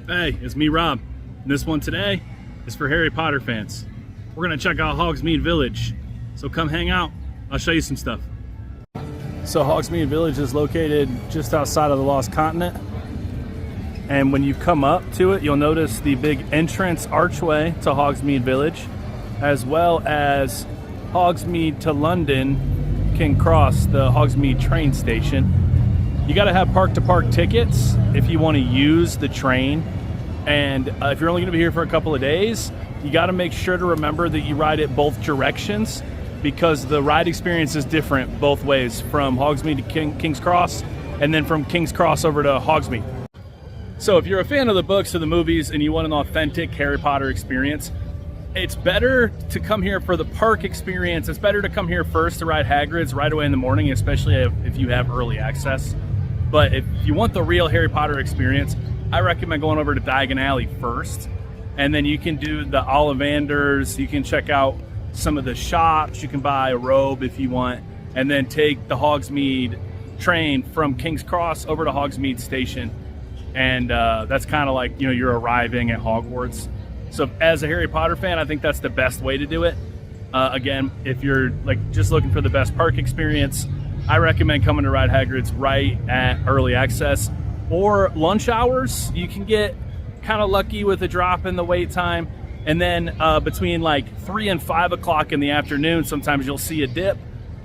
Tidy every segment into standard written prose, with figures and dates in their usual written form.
Hey, it's me, Rob. And this one today is for Harry Potter fans. We're gonna check out Hogsmead Village. So come hang out, I'll show you some stuff. So Hogsmead Village is located just outside of the Lost Continent. And when you come up to it, you'll notice the big entrance archway to Hogsmead Village, as well as Hogsmead to London, King Cross, the Hogsmead train station. You gotta have park-to-park tickets if you wanna use the train. And if you're only gonna be here for a couple of days, you gotta make sure to remember that you ride it both directions, because the ride experience is different both ways, from Hogsmead to King's Cross, and then from King's Cross over to Hogsmead. So if you're a fan of the books or the movies and you want an authentic Harry Potter experience, it's better to come here for the park experience. It's better to come here first to ride Hagrid's right away in the morning, especially if you have early access. But if you want the real Harry Potter experience, I recommend going over to Diagon Alley first, and then you can do the Ollivanders, you can check out some of the shops, you can buy a robe if you want, and then take the Hogsmead train from King's Cross over to Hogsmead Station. And that's kind of like, you know, you're arriving at Hogwarts. So as a Harry Potter fan, I think that's the best way to do it. Again, if you're like just looking for the best park experience, I recommend coming to ride Hagrid's right at early access. Or lunch hours, you can get kind of lucky with a drop in the wait time. And then between like 3 and 5 o'clock in the afternoon, sometimes you'll see a dip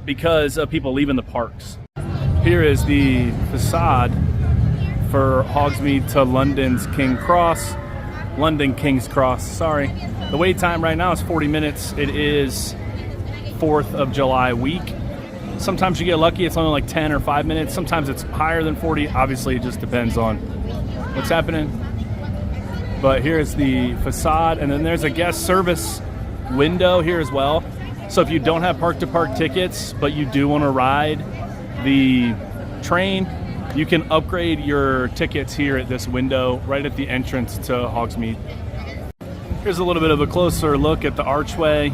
because of people leaving the parks. Here is the facade for Hogsmead to London's King's Cross, sorry. The wait time right now is 40 minutes. It is 4th of July week. Sometimes you get lucky, it's only like 10 or 5 minutes. Sometimes it's higher than 40. Obviously, it just depends on what's happening. But here's the facade, and then there's a guest service window here as well. So if you don't have park-to-park tickets, but you do want to ride the train, you can upgrade your tickets here at this window right at the entrance to Hogsmead. Here's a little bit of a closer look at the archway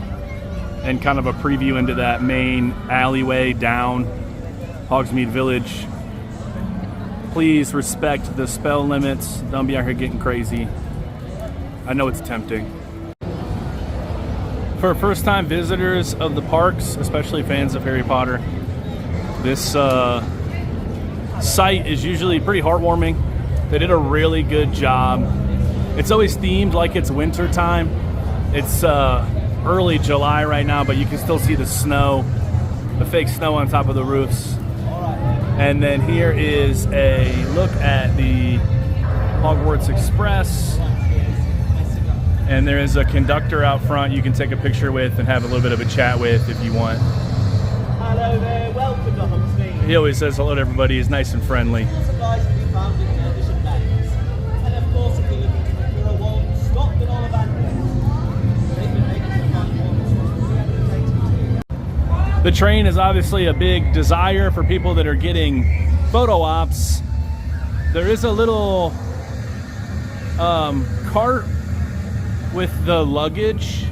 and kind of a preview into that main alleyway down Hogsmead Village. Please respect the spell limits. Don't be out here getting crazy. I know it's tempting. For first-time visitors of the parks, especially fans of Harry Potter, this site is usually pretty heartwarming. They did a really good job. It's always themed like it's winter time. It's early July right now, but you can still see the snow, the fake snow on top of the roofs. And then here is a look at the Hogwarts Express. And there is a conductor out front you can take a picture with and have a little bit of a chat with if you want. Hello there, welcome to Hogsmead. He always says hello to everybody, he's nice and friendly. Supplies can be found in addition bags. And of course, if you're looking for a one-stop and all about it. The train is obviously a big desire for people that are getting photo ops. There is a little cart with the luggage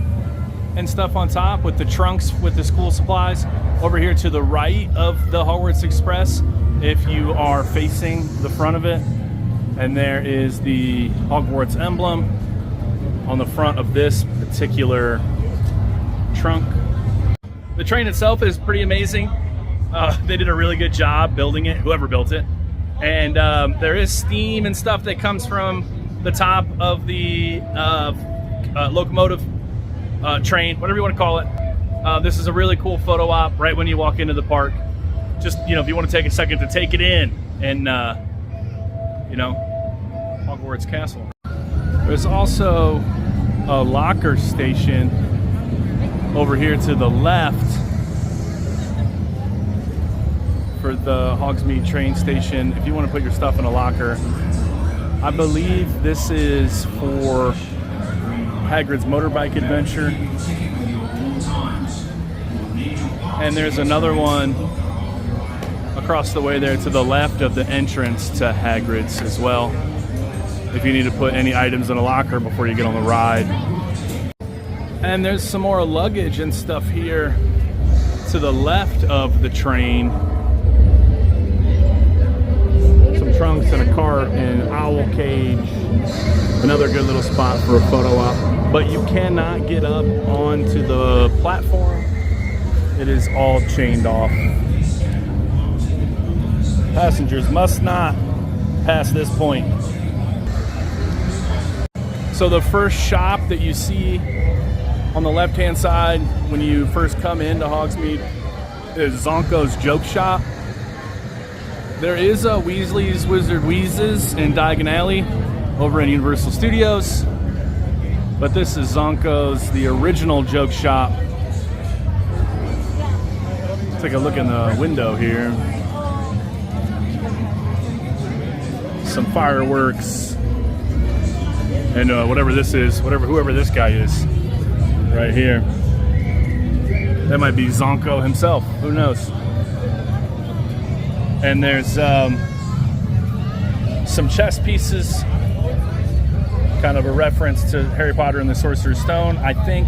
and stuff on top, with the trunks with the school supplies over here to the right of the Hogwarts Express if you are facing the front of it. And there is the Hogwarts emblem on the front of this particular trunk. The train itself is pretty amazing. They did a really good job building it, whoever built it. And there is steam and stuff that comes from the top of the locomotive, train, whatever you want to call it. This is a really cool photo op right when you walk into the park. Just, you know, if you want to take a second to take it in and, you know, Hogwarts Castle. There's also a locker station over here to the left for the Hogsmead train station. If you want to put your stuff in a locker, I believe this is for Hagrid's motorbike adventure. And there's another one across the way there to the left of the entrance to Hagrid's as well, if you need to put any items in a locker before you get on the ride. And there's some more luggage and stuff here to the left of the train. Some trunks and a cart and owl cage. Another good little spot for a photo op. But you cannot get up onto the platform. It is all chained off. Passengers must not pass this point. So the first shop that you see on the left-hand side when you first come into Hogsmead is Zonko's Joke Shop. There is a Weasley's Wizard Wheezes in Diagon Alley over in Universal Studios, but this is Zonko's, the original joke shop. Take a look in the window here. Some fireworks, and whatever this is, whoever this guy is, right here. That might be Zonko himself. Who knows? And there's some chess pieces, kind of a reference to Harry Potter and the Sorcerer's Stone, I think.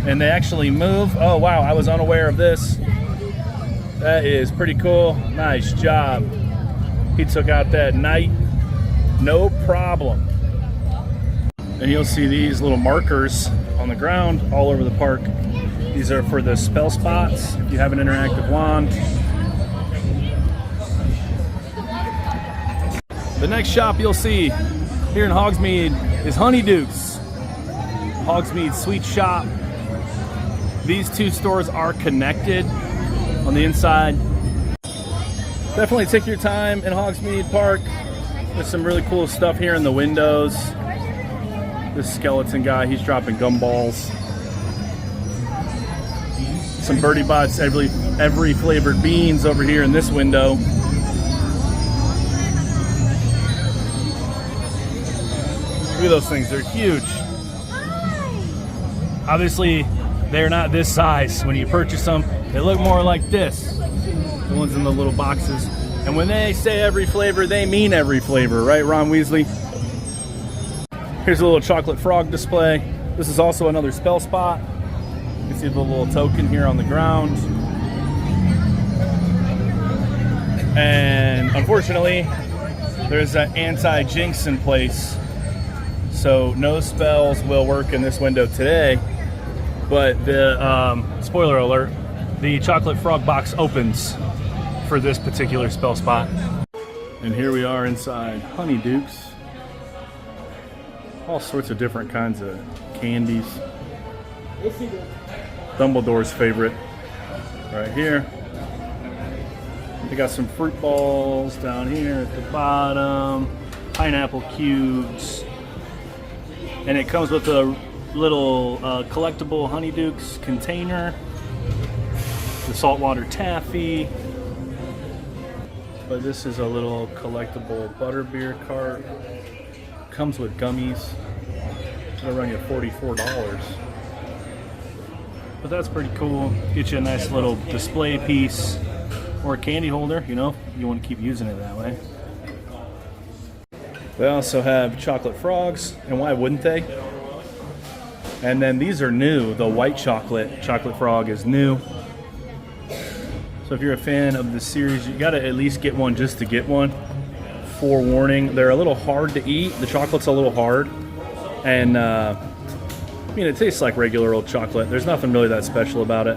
And they actually move. Oh wow, I was unaware of this. That is pretty cool. Nice job. He took out that knight, no problem. And you'll see these little markers on the ground all over the park. These are for the spell spots if you have an interactive wand. The next shop you'll see here in Hogsmead is Honeydukes. Hogsmead Sweet Shop. These two stores are connected on the inside. Definitely take your time in Hogsmead Park. There's some really cool stuff here in the windows. This skeleton guy, he's dropping gumballs. Some Birdie Bots, every flavored beans over here in this window. Look at those things, they're huge. Obviously, they're not this size. When you purchase them, they look more like this. The ones in the little boxes. And when they say every flavor, they mean every flavor, right, Ron Weasley? Here's a little chocolate frog display. This is also another spell spot. You can see the little token here on the ground. And unfortunately, there's an anti-jinx in place. So no spells will work in this window today. But the, spoiler alert, the chocolate frog box opens for this particular spell spot. And here we are inside Honeydukes. All sorts of different kinds of candies. Dumbledore's favorite right here. They got some fruit balls down here at the bottom, pineapple cubes, and it comes with a little collectible Honeydukes container, the saltwater taffy. But this is a little collectible butterbeer cart. Comes with gummies. It'll run you $44. But that's pretty cool. Get you a nice little display piece or a candy holder, you know, you want to keep using it that way. They also have chocolate frogs, and why wouldn't they? And then these are new. The white chocolate frog is new. So if you're a fan of the series, you gotta at least get one just to get one. Forewarning, they're a little hard to eat. The chocolate's a little hard. And I mean, it tastes like regular old chocolate. There's nothing really that special about it.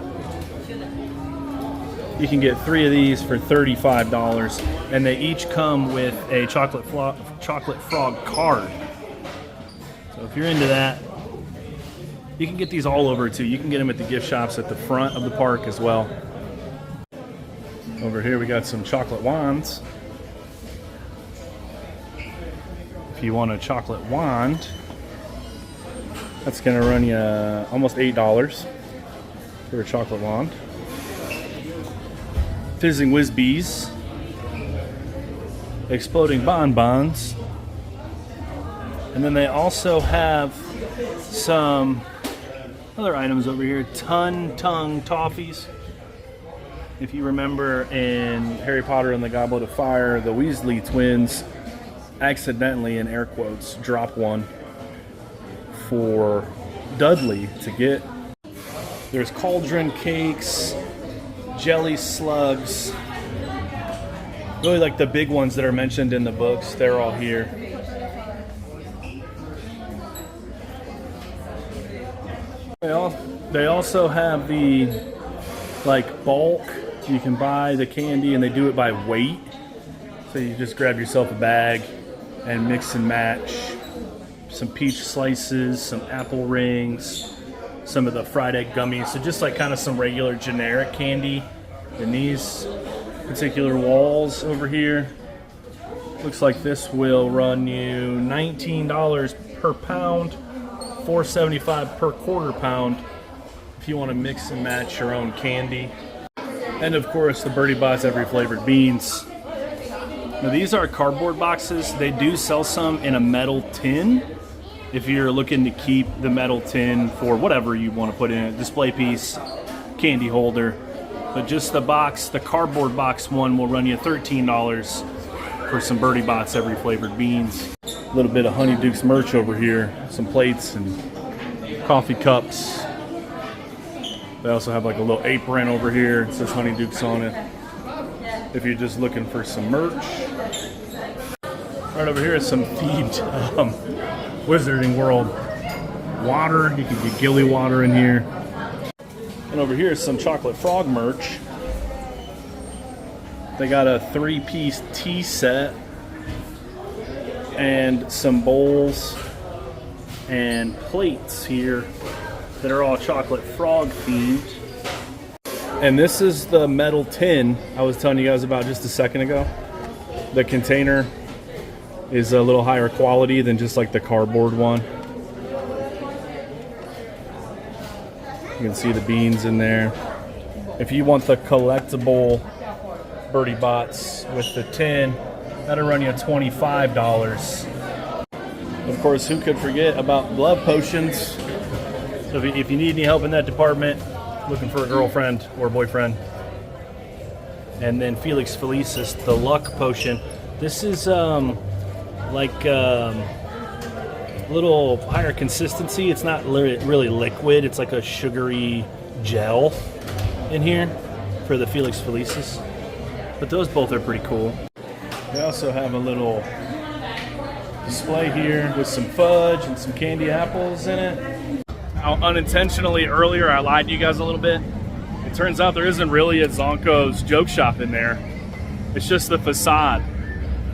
You can get 3 of these for $35, and they each come with a chocolate frog card. So if you're into that, you can get these all over too. You can get them at the gift shops at the front of the park as well. Over here we got some chocolate wands. If you want a chocolate wand, that's gonna run you almost $8 for a chocolate wand. Fizzing Whiz Bees, exploding bonbons, and then they also have some other items over here. Tongue toffees. If you remember in Harry Potter and the Goblet of Fire, the Weasley twins accidentally, in air quotes, drop one for Dudley to get. There's cauldron cakes, jelly slugs, Really like the big ones that are mentioned in the books, they're all here. They also have the like bulk. You can buy the candy and they do it by weight. So you just grab yourself a bag and mix and match some peach slices, some apple rings, some of the fried egg gummies. So just like kind of some regular generic candy. And these particular walls over here, looks like this will run you $19 per pound, $4.75 per quarter pound if you want to mix and match your own candy. And of course the Birdie Bots every flavored beans. Now these are cardboard boxes. They do sell some in a metal tin if you're looking to keep the metal tin for whatever you want to put in it, display piece, candy holder. But just the box, the cardboard box one will run you $13 for some Birdie Bots every flavored beans. A little bit of Honeydukes merch over here, some plates and coffee cups. They also have like a little apron over here. It says Honeydukes on it. If you're just looking for some merch. Right over here is some themed Wizarding World water. You can get Gilly water in here. And over here is some Chocolate Frog merch. They got a 3-piece tea set and some bowls and plates here that are all Chocolate Frog themed. And this is the metal tin I was telling you guys about just a second ago. The container is a little higher quality than just like the cardboard one. You can see the beans in there. If you want the collectible Birdie Bots with the tin, that'll run you $25. Of course, who could forget about love potions? So if you need any help in that department, looking for a girlfriend or boyfriend. And then Felix Felicis, the luck potion. This is like a little higher consistency. It's not really liquid. It's like a sugary gel in here for the Felix Felicis. But those both are pretty cool. They also have a little display here with some fudge and some candy apples in it. Now, unintentionally earlier I lied to you guys a little bit. It turns out there isn't really a Zonko's joke shop in there. It's just the facade.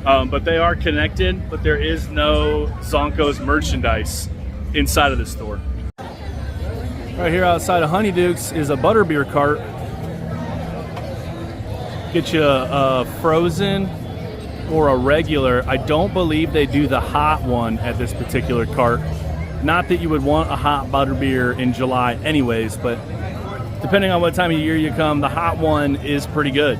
But they are connected, but there is no Zonko's merchandise inside of the store. Right here outside of Honeydukes is a butterbeer cart. Get you a frozen or a regular. I don't believe they do the hot one at this particular cart. Not that you would want a hot butterbeer in July anyways, but depending on what time of year you come, the hot one is pretty good.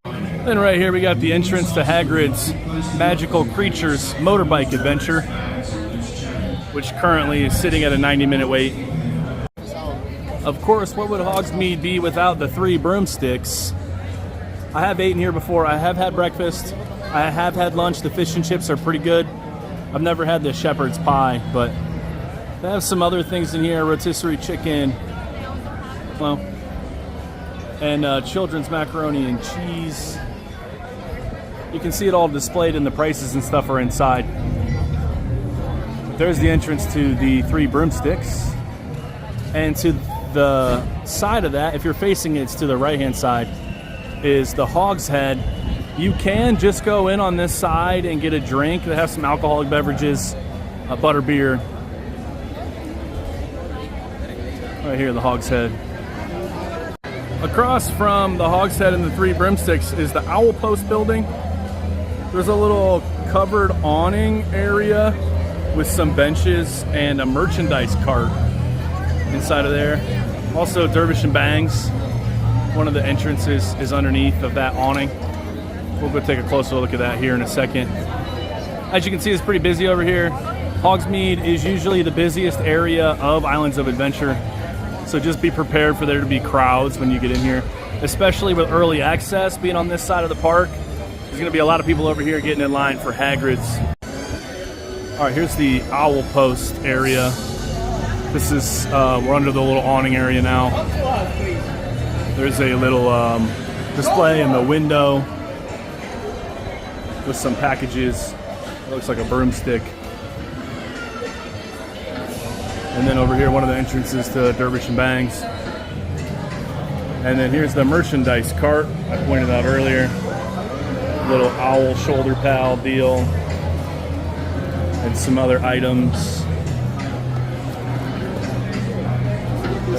Then right here we got the entrance to Hagrid's Magical Creatures motorbike adventure, which currently is sitting at a 90-minute wait. Of course, what would Hogsmead be without the 3 broomsticks? I have ate in here before. I have had breakfast. I have had lunch. The fish and chips are pretty good. I've never had the shepherd's pie, but they have some other things in here. Rotisserie chicken, well, and children's macaroni and cheese. You can see it all displayed, and the prices and stuff are inside. There's the entrance to the 3 broomsticks. And to the side of that, if you're facing it, it's to the right-hand side, is the Hogshead. You can just go in on this side and get a drink. They have some alcoholic beverages, butterbeer. Right here, the Hogshead. Across from the Hogshead and the 3 broomsticks is the Owl Post building. There's a little covered awning area with some benches and a merchandise cart inside of there. Also Dervish and Bangs. One of the entrances is underneath of that awning. We'll go take a closer look at that here in a second. As you can see, it's pretty busy over here. Hogsmead is usually the busiest area of Islands of Adventure. So just be prepared for there to be crowds when you get in here, especially with early access being on this side of the park. There's going to be a lot of people over here getting in line for Hagrid's. All right, here's the Owl Post area. This is, we're under the little awning area now. There's a little display in the window with some packages. It looks like a broomstick. And then over here, one of the entrances to Dervish and Bangs. And then here's the merchandise cart I pointed out earlier. Little owl shoulder pal deal. And some other items.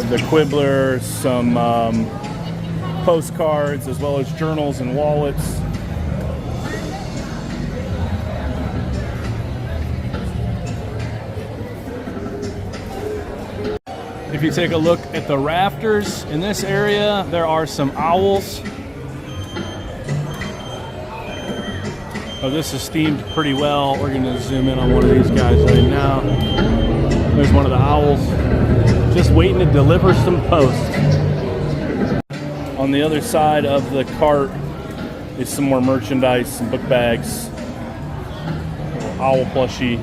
The quibbler, some postcards, as well as journals and wallets. If you take a look at the rafters in this area, there are some owls. Oh, this is steamed pretty well. We're gonna zoom in on one of these guys right now. There's one of the owls, just waiting to deliver some post. On the other side of the cart is some more merchandise, some book bags, little owl plushie,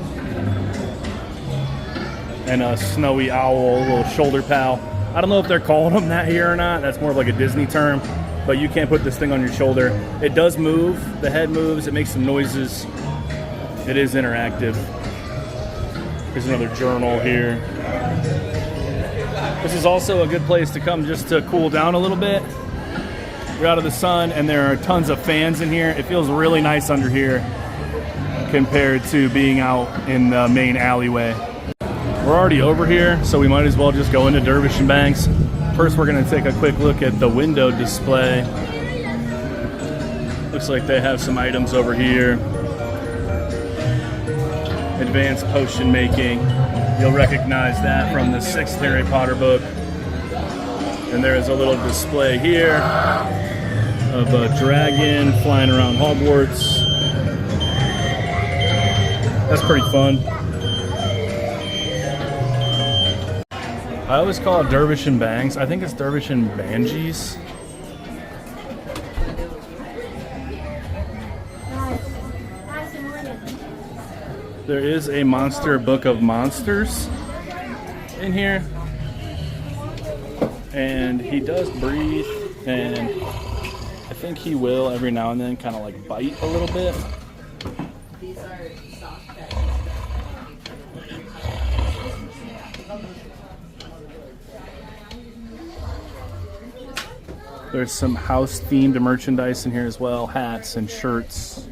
and a snowy owl, a little shoulder pal. I don't know if they're calling them that here or not. That's more of like a Disney term, but you can't put this thing on your shoulder. It does move, the head moves, it makes some noises. It is interactive. Here's another journal here. This is also a good place to come just to cool down a little bit. You're out of the sun and there are tons of fans in here. It feels really nice under here compared to being out in the main alleyway. We're already over here, so we might as well just go into Dervish and Bangs. First, we're gonna take a quick look at the window display. Looks like they have some items over here. Advanced potion making. You'll recognize that from the 6th Harry Potter book. And there is a little display here of a dragon flying around Hogwarts. That's pretty fun. I always call it Dervish and Bangs. I think it's Dervish and Bangies. There is a Monster Book of Monsters in here. And he does breathe, and I think he will every now and then kind of like bite a little bit. These are soft. There's some house-themed merchandise in here as well, hats and shirts,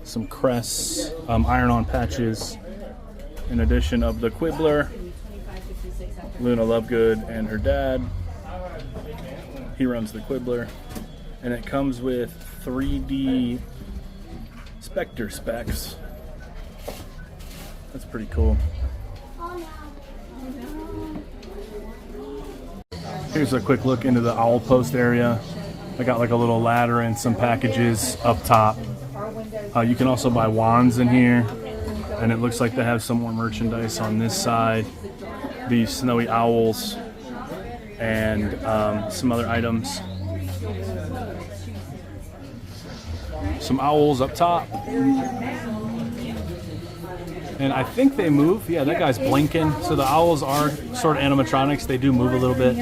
some crests, iron-on patches, in addition of the Quibbler, Luna Lovegood and her dad. He runs the Quibbler, and it comes with 3D Spectre specs. That's pretty cool. Here's a quick look into the owl post area. I got like a little ladder and some packages up top. You can also buy wands in here, and it looks like they have some more merchandise on this side. These snowy owls and some other items. Some owls up top. And I think they move. Yeah, that guy's blinking. So the owls are sort of animatronics. They do move a little bit.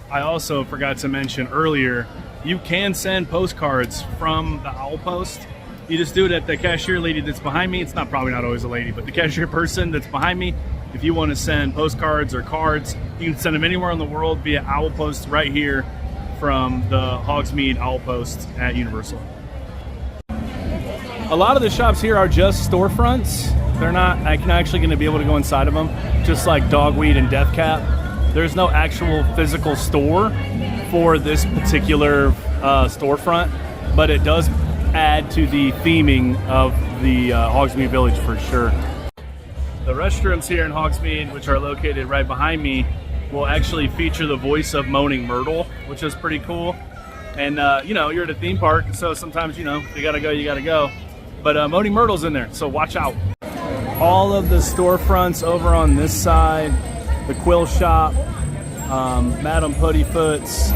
I also forgot to mention earlier, you can send postcards from the owl post. You just do it at the cashier lady that's behind me. It's probably not always a lady, but the cashier person that's behind me. If you want to send postcards or cards, you can send them anywhere in the world via owl post right here from the Hogsmead owl post at Universal. A lot of the shops here are just storefronts. They're not actually going to be able to go inside of them, just like Dogweed and Deathcap. There's no actual physical store for this particular storefront, but it does add to the theming of the Hogsmeade Village for sure. The restrooms here in Hogsmeade, which are located right behind me, will actually feature the voice of Moaning Myrtle, which is pretty cool. And you know, you're at a theme park, so sometimes, you know, you gotta go. But Moaning Myrtle's in there, so watch out. All of the storefronts over on this side, the Quill Shop, Madame Puttyfoot's,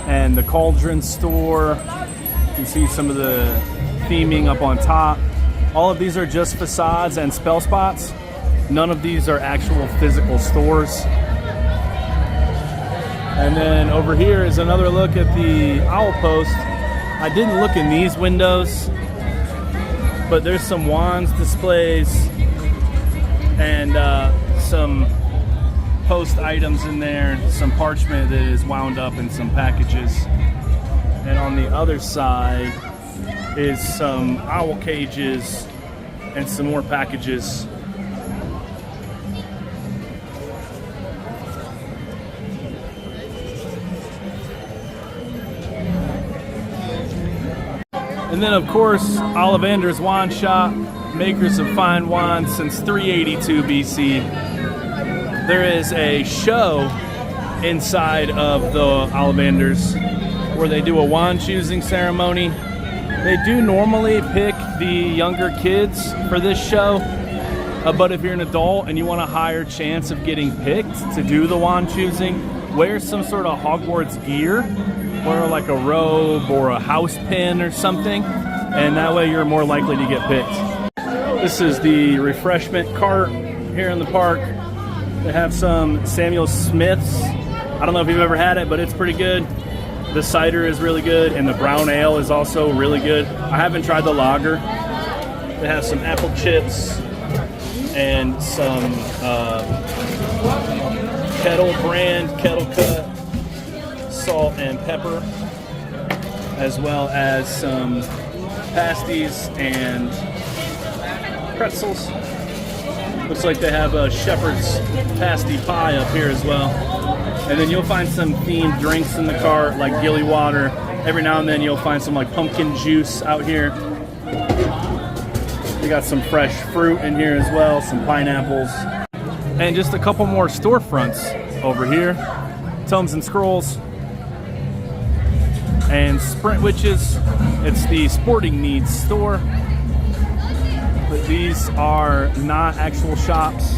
and the Cauldron Store. You can see some of the theming up on top. All of these are just facades and spell spots. None of these are actual physical stores. And then over here is another look at the owl post. I didn't look in these windows, but there's some wands displays and some post items in there, some parchment that is wound up in some packages. And on the other side is some owl cages and some more packages. And then of course, Ollivander's Wand Shop, makers of fine wands since 382 BC. There is a show inside of the Ollivander's where they do a wand choosing ceremony. They do normally pick the younger kids for this show, but if you're an adult and you want a higher chance of getting picked to do the wand choosing, wear some sort of Hogwarts gear, wear like a robe or a house pin or something, and that way you're more likely to get picked. This is the refreshment cart here in the park. They have some Samuel Smith's. I don't know if you've ever had it, but it's pretty good. The cider is really good, and the brown ale is also really good. I haven't tried the lager. They have some apple chips and some Kettle brand, Kettle cut, salt and pepper, as well as some pasties and pretzels. Looks like they have a shepherd's pasty pie up here as well. And then you'll find some themed drinks in the cart, like Gilly water. Every now and then you'll find some like pumpkin juice out here. We got some fresh fruit in here as well, some pineapples. And just a couple more storefronts over here. Tomes and Scrolls and Sprint Witches. It's the sporting needs store. But these are not actual shops.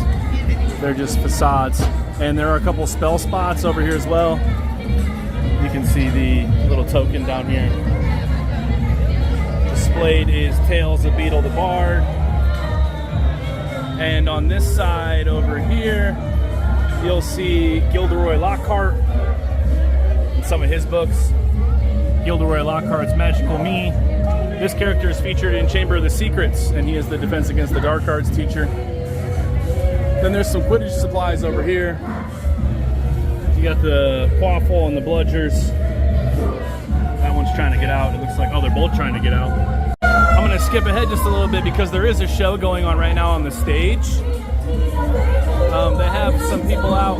They're just facades. And there are a couple spell spots over here as well. You can see the little token down here. Displayed is Tales of Beetle the Bard. And on this side over here, you'll see Gilderoy Lockhart and some of his books. Gilderoy Lockhart's Magical Me. This character is featured in Chamber of the Secrets, and he is the Defense Against the Dark Arts teacher. Then there's some Quidditch supplies over here. You got the Quaffle and the Bludgers. That one's trying to get out. It looks like, oh, they're both trying to get out. I'm gonna skip ahead just a little bit because there is a show going on right now on the stage. They have some people out.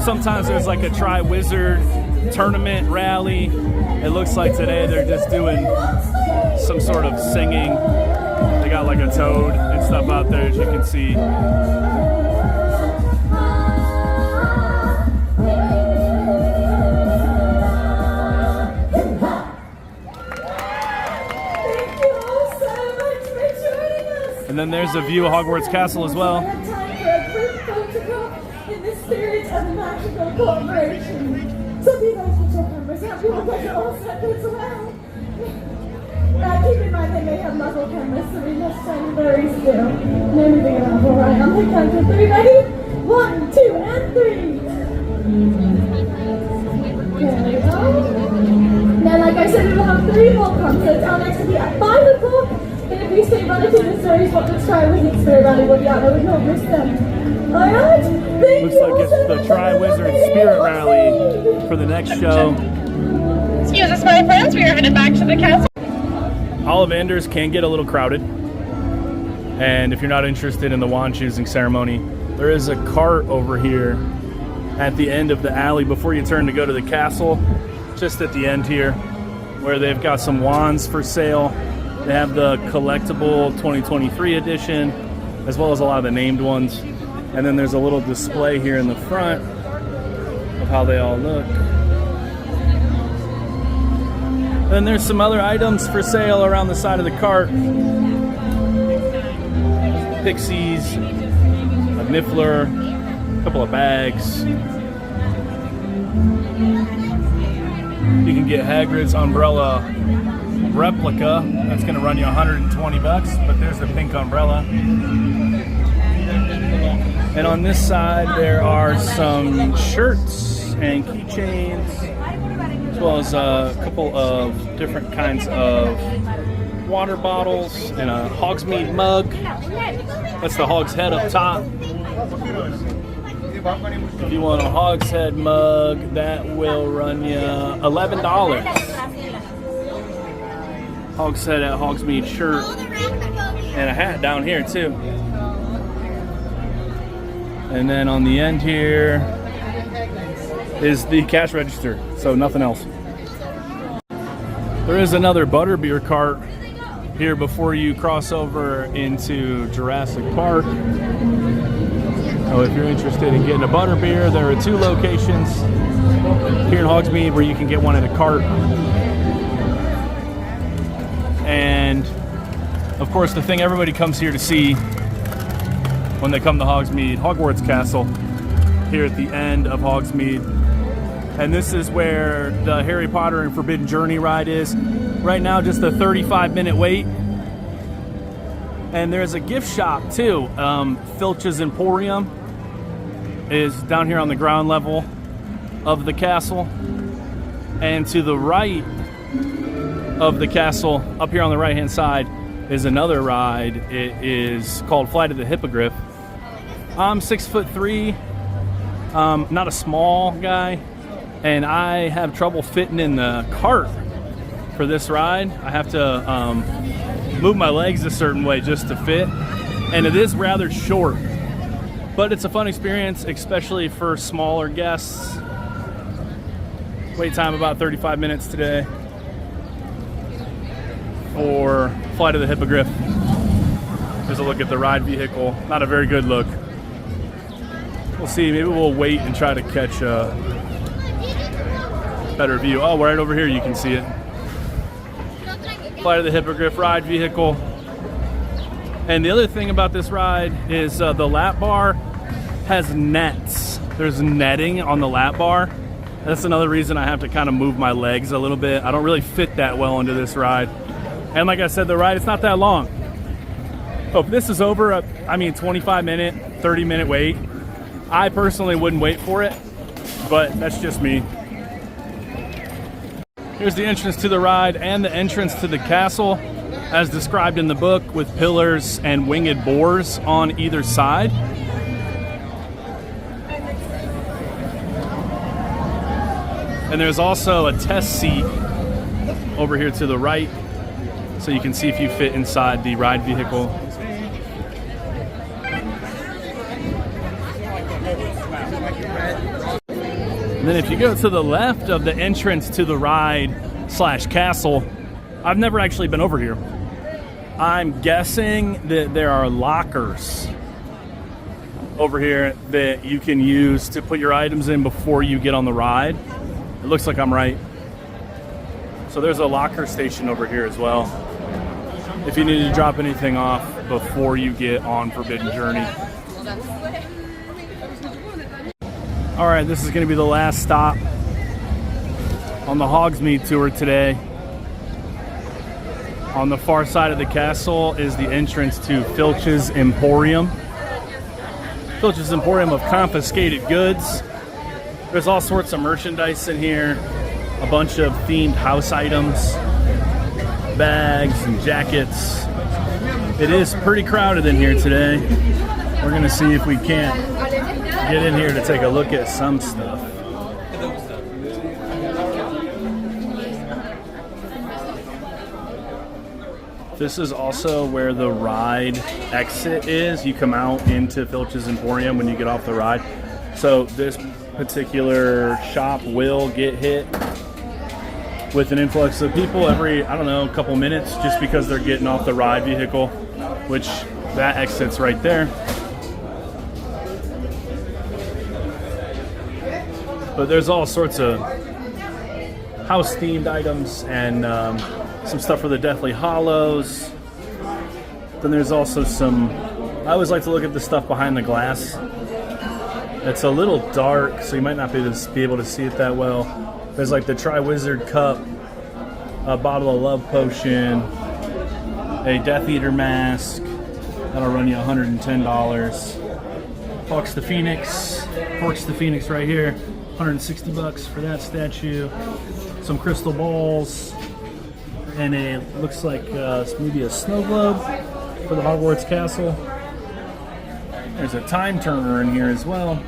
Sometimes there's like a Tri-Wizard tournament rally. It looks like today they're just doing some sort of singing. They got like a toad and stuff out there, as you can see. And then there's a view of Hogwarts Castle as well. In the spirit of the magical corporation. So be those with your cameras out, you will get it all set as well. Keep in mind they may have muzzle cameras, so we must stand very still. And everything around all right. On the count of three, ready? 1, 2, and 3. There we go. Now, like I said, we will have 3 more concerts. Our next will be at 5 o'clock. And if we stay relative to stories, what the Tri-Wizard Spirit Rally will be out there, we don't miss them. Alright? Looks like it's the Tri-Wizard Spirit Rally for the next show. Excuse us, my friends, we are headed back to the castle. Ollivander's can get a little crowded. And if you're not interested in the wand choosing ceremony, there is a cart over here at the end of the alley before you turn to go to the castle. Just at the end here, where they've got some wands for sale. They have the collectible 2023 edition, as well as a lot of the named ones. And then there's a little display here in the front of how they all look. Then there's some other items for sale around the side of the cart. Pixies, a Niffler, a couple of bags. You can get Hagrid's umbrella replica. That's going to run you 120 bucks, but there's the pink umbrella. And on this side there are some shirts and keychains, as well as a couple of different kinds of water bottles and a Hogsmead mug. That's the Hog's Head up top. If you want a Hog's Head mug, that will run you $11. Hog's Head at Hogsmead shirt and a hat down here too. And then on the end here is the cash register, so nothing else. There is another butterbeer cart here before you cross over into Jurassic Park. So if you're interested in getting a butterbeer, there are 2 locations here in Hogsmeade where you can get one at a cart. And of course, the thing everybody comes here to see when they come to Hogsmeade, Hogwarts Castle, here at the end of Hogsmeade. And this is where the Harry Potter and Forbidden Journey ride is. Right now, just a 35-minute wait. And there's a gift shop too. Filch's Emporium is down here on the ground level of the castle. And to the right of the castle, up here on the right-hand side, is another ride. It is called Flight of the Hippogriff. I'm 6'3", not a small guy, and I have trouble fitting in the cart for this ride. I have to move my legs a certain way just to fit, and it is rather short, but it's a fun experience, especially for smaller guests. Wait time about 35 minutes today for Flight of the Hippogriff. Here's a look at the ride vehicle. Not a very good look. We'll see, maybe we'll wait and try to catch a better view. Oh, right over here you can see it. Flight of the Hippogriff ride vehicle. And the other thing about this ride is the lap bar has nets. There's netting on the lap bar. That's another reason I have to kind of move my legs a little bit. I don't really fit that well into this ride. And like I said, the ride, it's not that long. So if this is over, 25-minute, 30-minute wait, I personally wouldn't wait for it, but that's just me. Here's the entrance to the ride and the entrance to the castle, as described in the book, with pillars and winged boars on either side. And there's also a test seat over here to the right, so you can see if you fit inside the ride vehicle. And then if you go to the left of the entrance to the ride/castle, I've never actually been over here. I'm guessing that there are lockers over here that you can use to put your items in before you get on the ride. It looks like I'm right. So there's a locker station over here as well, if you need to drop anything off before you get on Forbidden Journey. All right, this is going to be the last stop on the Hogsmeade tour today. On the far side of the castle is the entrance to Filch's Emporium. Filch's Emporium of confiscated goods. There's all sorts of merchandise in here, a bunch of themed house items, bags and jackets. It is pretty crowded in here today. We're going to see if we can't get in here to take a look at some stuff. This is also where the ride exit is. You come out into Filch's Emporium when you get off the ride. So this particular shop will get hit with an influx of people every, couple minutes, just because they're getting off the ride vehicle, which that exit's right there. But there's all sorts of house-themed items and some stuff for the Deathly Hallows. Then there's also some, I always like to look at the stuff behind the glass. It's a little dark, so you might not be able to see it that well. There's like the Triwizard Cup, a bottle of Love Potion, a Death Eater mask. That'll run you $110. Torch the Phoenix right here. $160 for that statue. Some crystal balls, and a looks like maybe a snow globe for the Hogwarts castle. There's a time turner in here as well.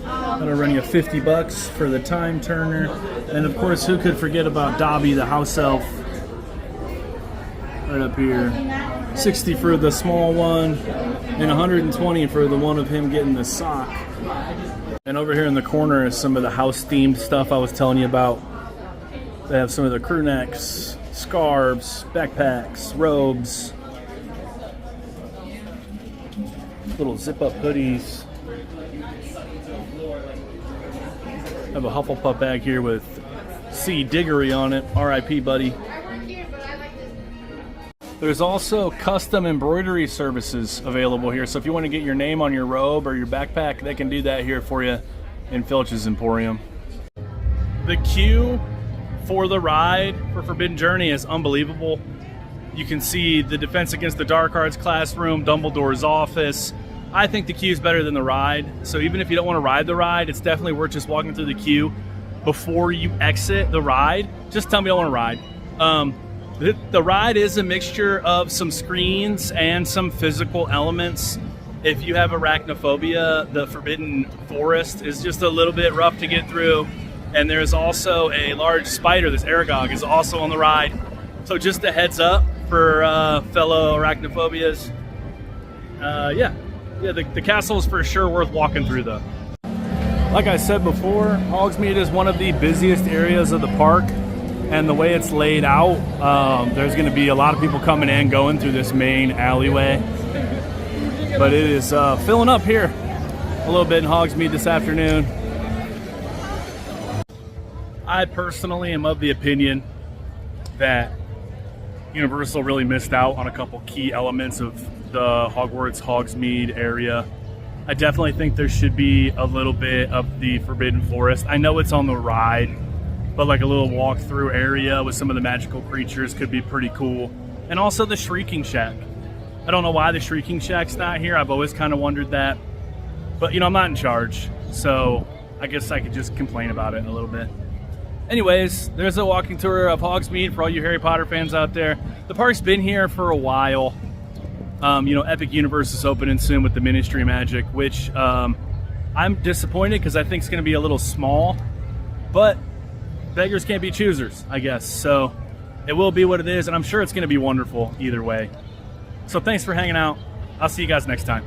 That'll run you $50 for the time turner. And of course, who could forget about Dobby the house elf? Right up here. $60 for the small one, and $120 for the one of him getting the sock. And over here in the corner is some of the house-themed stuff I was telling you about. They have some of the crew necks, scarves, backpacks, robes, little zip-up hoodies. I have a Hufflepuff bag here with C. Diggory on it. R.I.P. buddy. There's also custom embroidery services available here. So if you want to get your name on your robe or your backpack, they can do that here for you in Filch's Emporium. The queue for the ride for Forbidden Journey is unbelievable. You can see the Defense Against the Dark Arts classroom, Dumbledore's office. I think the queue is better than the ride. So even if you don't want to ride the ride, it's definitely worth just walking through the queue before you exit the ride. Just tell me I want to ride. The ride is a mixture of some screens and some physical elements. If you have arachnophobia, the Forbidden Forest is just a little bit rough to get through. And there's also a large spider, this Aragog, is also on the ride. So just a heads up for fellow arachnophobias. The castle is for sure worth walking through though. Like I said before, Hogsmead is one of the busiest areas of the park, and the way it's laid out, there's going to be a lot of people coming in, going through this main alleyway. But it is filling up here a little bit in Hogsmead this afternoon. I personally am of the opinion that Universal really missed out on a couple key elements of the Hogwarts Hogsmeade area. I definitely think there should be a little bit of the Forbidden Forest. I know it's on the ride, but like a little walk-through area with some of the magical creatures could be pretty cool. And also the Shrieking Shack. I don't know why the Shrieking Shack's not here. I've always kind of wondered that. But, you know, I'm not in charge, so I guess I could just complain about it a little bit. Anyways, there's a walking tour of Hogsmeade for all you Harry Potter fans out there. The park's been here for a while. Epic Universe is opening soon with the Ministry Magic, which I'm disappointed because I think it's going to be a little small. But beggars can't be choosers, I guess. So it will be what it is, and I'm sure it's going to be wonderful either way. So thanks for hanging out. I'll see you guys next time.